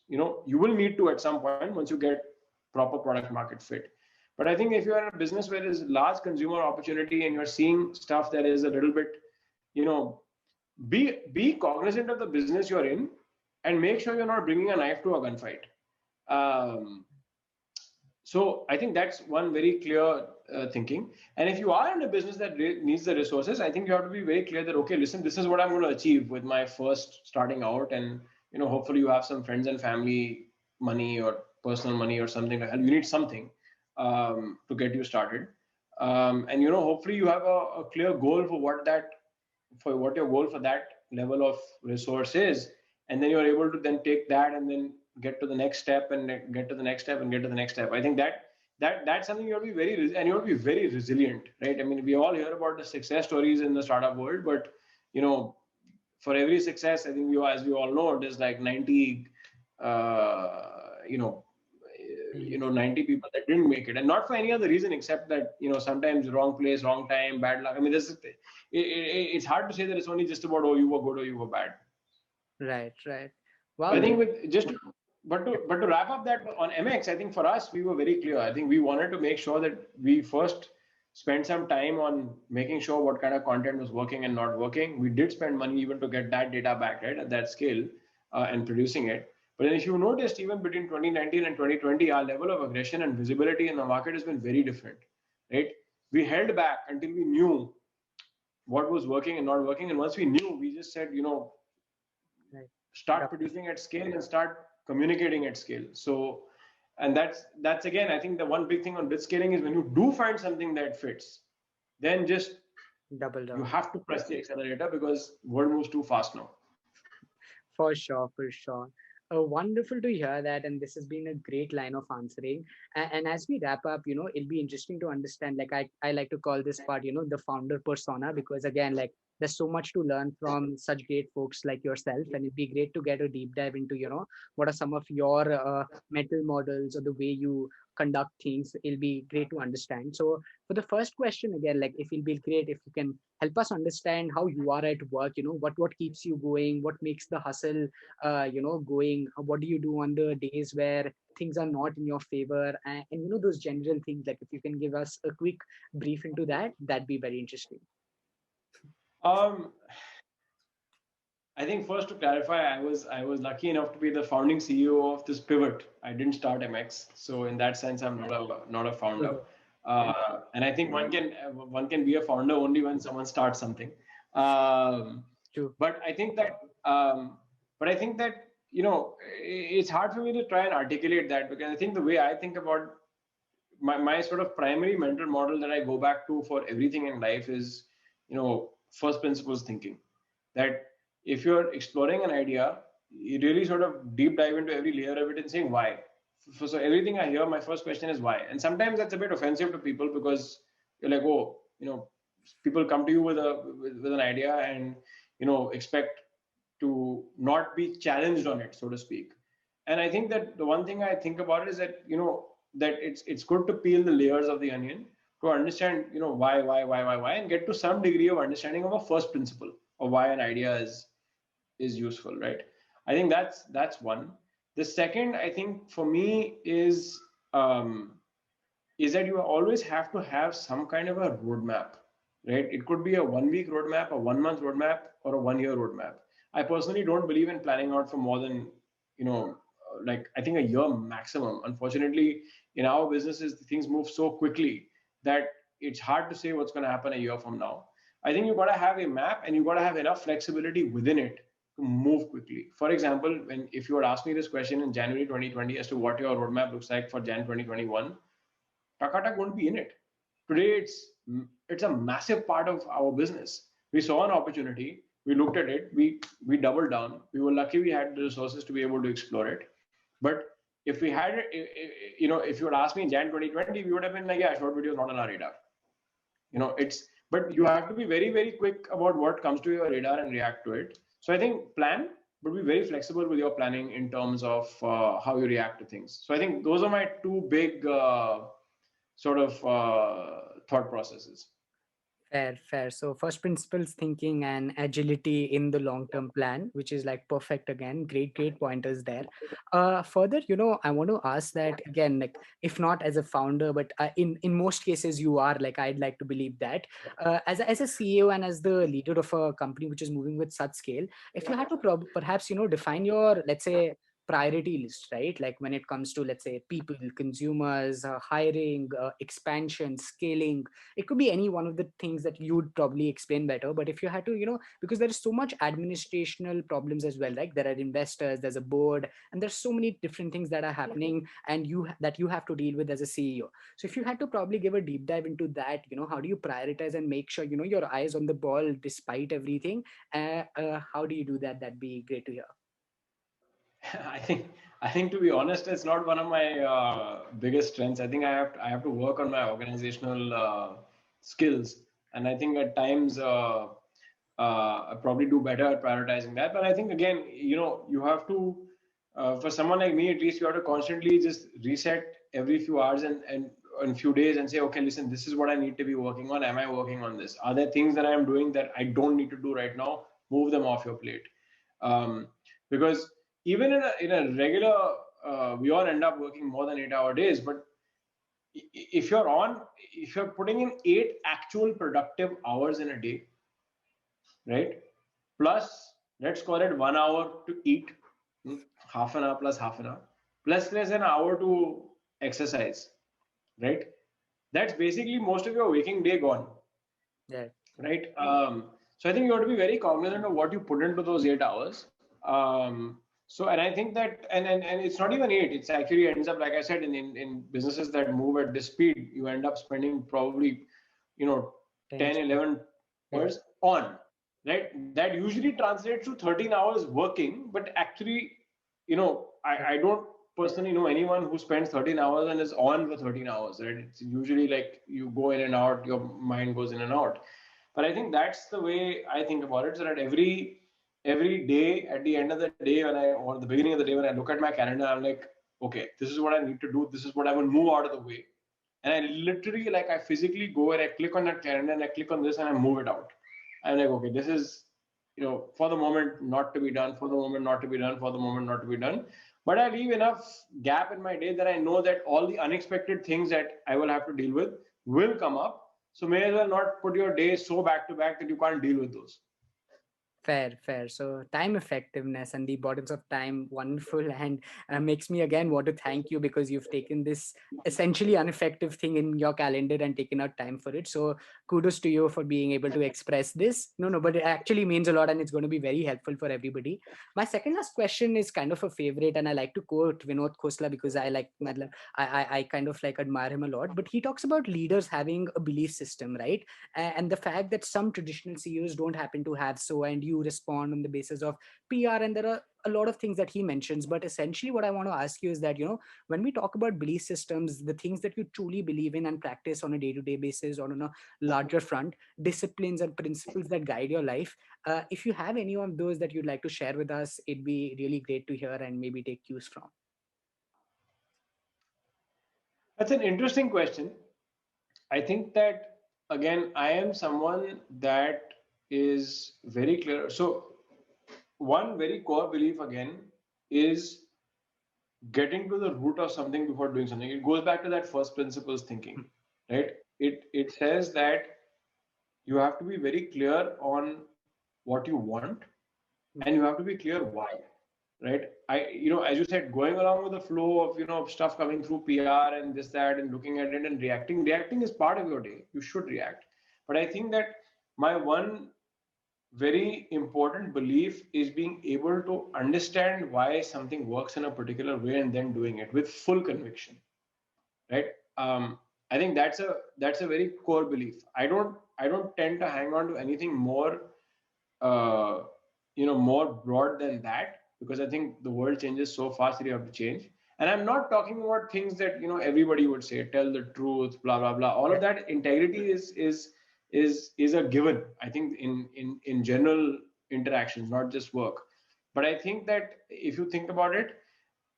You will need to at some point once you get proper product market fit. But I think if you're in a business where there's large consumer opportunity and you're seeing stuff that is a little bit, you know be cognizant of the business you're in and make sure you're not bringing a knife to a gunfight. um, so I think that's one very clear thinking. And if you are in a business that needs the resources, I think you have to be very clear that, okay, listen, this is what I'm going to achieve with my first starting out. And, hopefully you have some friends and family money or personal money or something like that. You need something to get you started. And, hopefully you have a clear goal for what your goal for that level of resource is. And then you're able to then take that and then get to the next step and get to the next step and get to the next step. I think that's something you have to be and you have to be very resilient, right? I mean, we all hear about the success stories in the startup world, but you know, for every success, I think as we all know, there's like 90, uh, you know, 90 people that didn't make it, and not for any other reason except that sometimes wrong place, wrong time, bad luck. I mean, it's hard to say that it's only just about, oh, you were good or you were bad.
Right, right.
I
Wow.
think but to wrap up that on MX, I think for us we were very clear. I think we wanted to make sure that we first spent some time on making sure what kind of content was working and not working. We did spend money even to get that data back, right, at that scale, and producing it. But then if you noticed, even between 2019 and 2020, our level of aggression and visibility in the market has been very different, right? We held back until we knew what was working and not working. And once we knew, we just said,
Right.
start producing at scale and start communicating at scale. So, and that's again, I think the one big thing on blitzscaling is when you do find something that fits, then just
Double
you
down.
have to press the accelerator because world moves too fast now.
For sure, for sure. Wonderful to hear that, and this has been a great line of answering. And as we wrap up, it'll be interesting to understand. Like I like to call this part, the founder persona, because again, like there's so much to learn from such great folks like yourself, and it'd be great to get a deep dive into, what are some of your mental models or the way you conduct things. It'll be great to understand. So for the first question again, like if it'll be great if you can help us understand how you are at work, what keeps you going, what makes the hustle going, what do you do on the days where things are not in your favor, and those general things. Like if you can give us a quick brief into that, that'd be very interesting.
Um, I think first to clarify, I was lucky enough to be the founding CEO of this pivot. I didn't start MX, so in that sense, I'm not a founder.
Uh-huh.
And I think one can be a founder only when someone starts something. Um,
True.
but I think that but I think that it's hard for me to try and articulate that, because I think the way I think about my sort of primary mental model that I go back to for everything in life is, first principles thinking. That if you're exploring an idea, you really sort of deep dive into every layer of it and saying why. So everything I hear, my first question is why. And sometimes that's a bit offensive to people, because you're like, oh, people come to you with an idea and expect to not be challenged on it, so to speak. And I think that the one thing I think about is that that it's good to peel the layers of the onion to understand why, and get to some degree of understanding of a first principle of why an idea is useful, right? I think that's one. The second, I think, for me um, is that you always have to have some kind of a roadmap, right? It could be a 1 week roadmap, a 1 month roadmap, or a 1 year roadmap. I personally don't believe in planning out for more than, like I think a year maximum. Unfortunately, in our businesses, things move so quickly that it's hard to say what's going to happen a year from now. I think you've got to have a map, and you've got to have enough flexibility within it to move quickly. For example, if you had asked me this question in January 2020 as to what your roadmap looks like for Jan 2021, Takata won't be in it. Today, it's a massive part of our business. We saw an opportunity, we looked at it, we doubled down. We were lucky we had the resources to be able to explore it. But if we had it, if you would ask me in Jan 2020, we would have been like, yeah, short video is not on our radar. But you have to be very, very quick about what comes to your radar and react to it. So I think plan, but be very flexible with your planning in terms of how you react to things. So I think those are my two big sort of thought processes.
Fair, fair. So first principles thinking and agility in the long-term plan, which is like perfect again. Great, great pointers there. Further, I want to ask that again, like if not as a founder, but in most cases you are, like I'd like to believe that as a CEO and as the leader of a company which is moving with such scale, if you had to perhaps define your, let's say, priority list, right? Like when it comes to, let's say, people, consumers, hiring, expansion, scaling, it could be any one of the things that you would probably explain better. But if you had to, because there is so much administrational problems as well, right? There are investors, there's a board, and there's so many different things that are happening, and you have to deal with as a CEO. So if you had to probably give a deep dive into that, how do you prioritize and make sure your eyes on the ball despite everything? How do you do that? That'd be great to hear.
I think I think to be honest, it's not one of my biggest strengths. I think I have to work on my organizational skills, and I think at times I probably do better at prioritizing that. But I think again, you have to, for someone like me at least, you have to constantly just reset every few hours and in few days and say, okay, listen, this is what I need to be working on. Am I working on this? Are there things that I am doing that I don't need to do right now? Move them off your plate. Because even in a regular, we all end up working more than 8 hour days. But if you're putting in 8 actual productive hours in a day, right? Plus, let's call it 1 hour to eat, half an hour plus half an hour, plus there's an hour to exercise, right? That's basically most of your waking day gone,
Yeah.
right? So I think you have to be very cognizant of what you put into those 8 hours. So, and I think that, and it's not even eight. It's actually ends up, like I said, in businesses that move at this speed, you end up spending probably, you know,
10,
10, 11
yeah.
hours on, right? That usually translates to 13 hours working, but actually, I don't personally know anyone who spends 13 hours and is on for 13 hours, right? It's usually like you go in and out, your mind goes in and out. But I think that's the way I think about it. So that every day, at the end of the day, when I or the beginning of the day, when I look at my calendar, I'm like, okay, this is what I need to do. This is what I will move out of the way. And I literally, like, I physically go and I click on that calendar and I click on this and I move it out. I'm like, okay, this is, for the moment not to be done, for the moment not to be done, for the moment not to be done. But I leave enough gap in my day that I know that all the unexpected things that I will have to deal with will come up. So may as well not put your day so back to back that you can't deal with those.
Fair, fair. So time effectiveness and the importance of time, wonderful, and makes me again want to thank you because you've taken this essentially ineffective thing in your calendar and taken out time for it. So kudos to you for being able to express this. No, no, but it actually means a lot and it's going to be very helpful for everybody. My second last question is kind of a favorite, and I like to quote Vinod Khosla because I like, I kind of like admire him a lot. But he talks about leaders having a belief system, right? And the fact that some traditional CEOs don't happen to have so, and you respond on the basis of PR, and there are a lot of things that he mentions. But essentially, what I want to ask you is that, when we talk about belief systems, the things that you truly believe in and practice on a day-to-day basis or on a larger front, disciplines and principles that guide your life, if you have any of those that you'd like to share with us, it'd be really great to hear and maybe take cues from.
That's an interesting question. I think that, again, I am someone that is very clear. So one very core belief again is getting to the root of something before doing something. It goes back to that first principles thinking, right? It says that you have to be very clear on what you want, and you have to be clear why, right? As you said, going along with the flow of stuff coming through PR and this that and looking at it and reacting is part of your day. You should react. But I think that my one very important belief is being able to understand why something works in a particular way and then doing it with full conviction, right? I think that's a very core belief. I don't tend to hang on to anything more uh, more broad than that, because I think the world changes so fast that you have to change. And I'm not talking about things that everybody would say, tell the truth, blah blah blah. All of that, integrity is a given. I think in general interactions, not just work. But I think that if you think about it,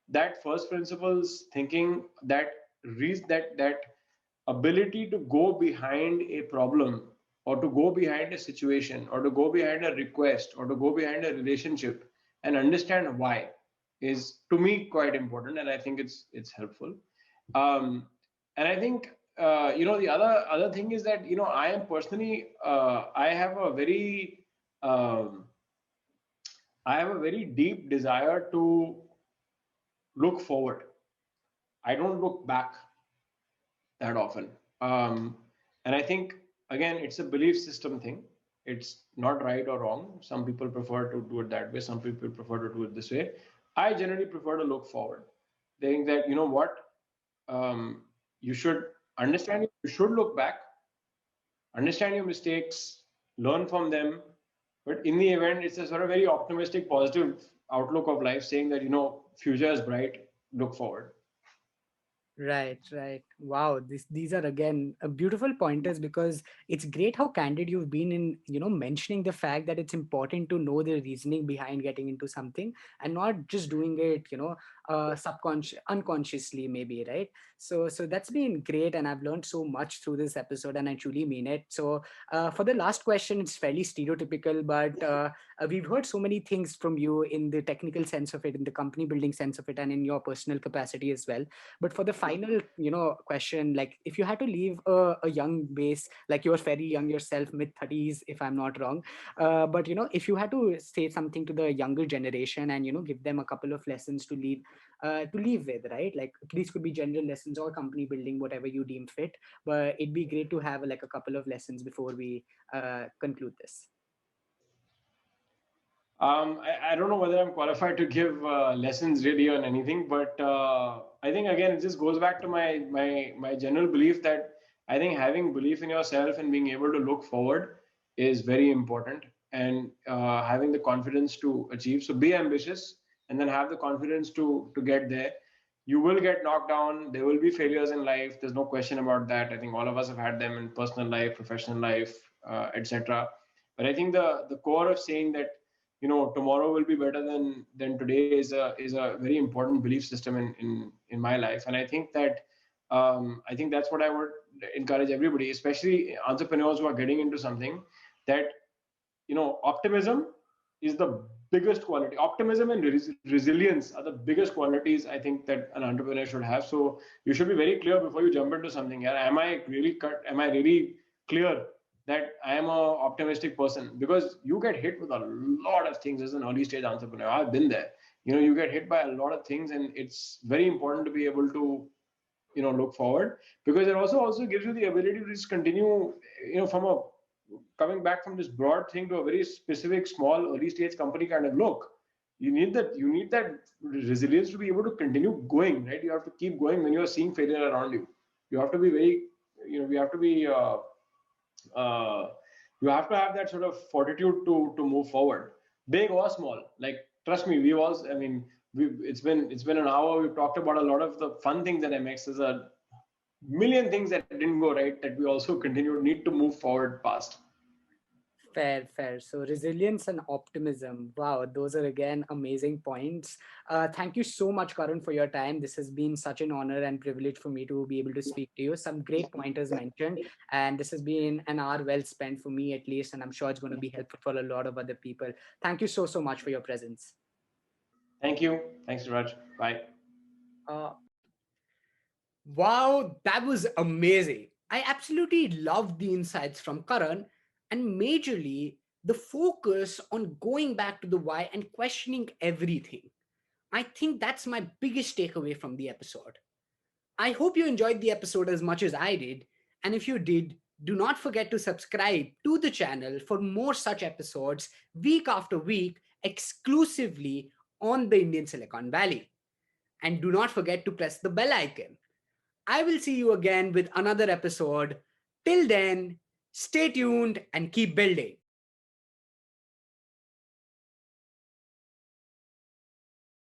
that first principles thinking, that ability to go behind a problem, or to go behind a situation, or to go behind a request, or to go behind a relationship and understand why, is to me quite important, and I think it's helpful. um, and I think the other thing is that I am personally, um, I have a very deep desire to look forward. I don't look back that often. Um, and I think, again, it's a belief system thing. It's not right or wrong. Some people prefer to do it that way. Some people prefer to do it this way. I generally prefer to look forward. Saying that, you know what, you should understand, you should look back, understand your mistakes, learn from them. But in the event, it's a sort of very optimistic, positive outlook of life, saying that, future is bright, look forward.
Right, right. Wow, these are again beautiful pointers because it's great how candid you've been in, mentioning the fact that it's important to know the reasoning behind getting into something and not just doing it, unconsciously maybe, right? So that's been great, and I've learned so much through this episode, and I truly mean it. So for the last question, it's fairly stereotypical, but we've heard so many things from you in the technical sense of it, in the company building sense of it, and in your personal capacity as well. But for the final, question, like if you had to leave a young base, like you're very young yourself, mid 30s, if I'm not wrong, but if you had to say something to the younger generation and give them a couple of lessons to leave with, right? Like these could be general lessons or company building, whatever you deem fit. But it'd be great to have like a couple of lessons before we conclude this.
I don't know whether I'm qualified to give lessons really on anything, but I think again it just goes back to my general belief that I think having belief in yourself and being able to look forward is very important, and having the confidence to achieve. So be ambitious, and then have the confidence to get there. You will get knocked down. There will be failures in life. There's no question about that. I think all of us have had them in personal life, professional life, etc. But I think the core of saying that tomorrow will be better than today is a very important belief system in my life. And I think that I think that's what I would encourage everybody, especially entrepreneurs who are getting into something, that optimism is the biggest quality. Optimism and resilience are the biggest qualities I think that an entrepreneur should have. So you should be very clear before you jump into something. Yeah, am I really clear that I am a optimistic person? Because you get hit with a lot of things as an early stage entrepreneur. I've been there. You get hit by a lot of things, and it's very important to be able to look forward, because it also gives you the ability to just continue, from a coming back from this broad thing to a very specific small early stage company kind of look. You need that resilience to be able to continue going, right? You have to keep going when you are seeing failure around you. You have to be very, you have to be uh, you have to have that sort of fortitude to move forward, big or small. Like, trust me, we all, I mean, it's been an hour. We've talked about a lot of the fun things at MX. There's a million things that didn't go right that we also need to move forward past.
Fair, fair. So resilience and optimism. Wow, those are again amazing points. Thank you so much, Karan, for your time. This has been such an honor and privilege for me to be able to speak to you. Some great pointers mentioned, and this has been an hour well spent for me at least, and I'm sure it's going to be helpful for a lot of other people. Thank you so, so much for your presence.
Thank you. Thanks, Raj. Bye.
Uh, Wow, that was amazing. I absolutely loved the insights from Karan, and majorly the focus on going back to the why and questioning everything. I think that's my biggest takeaway from the episode. I hope you enjoyed the episode as much as I did, and if you did, do not forget to subscribe to the channel for more such episodes week after week exclusively on the Indian Silicon Valley. And do not forget to press the bell icon. I will see you again with another episode. Till then, stay tuned and keep building.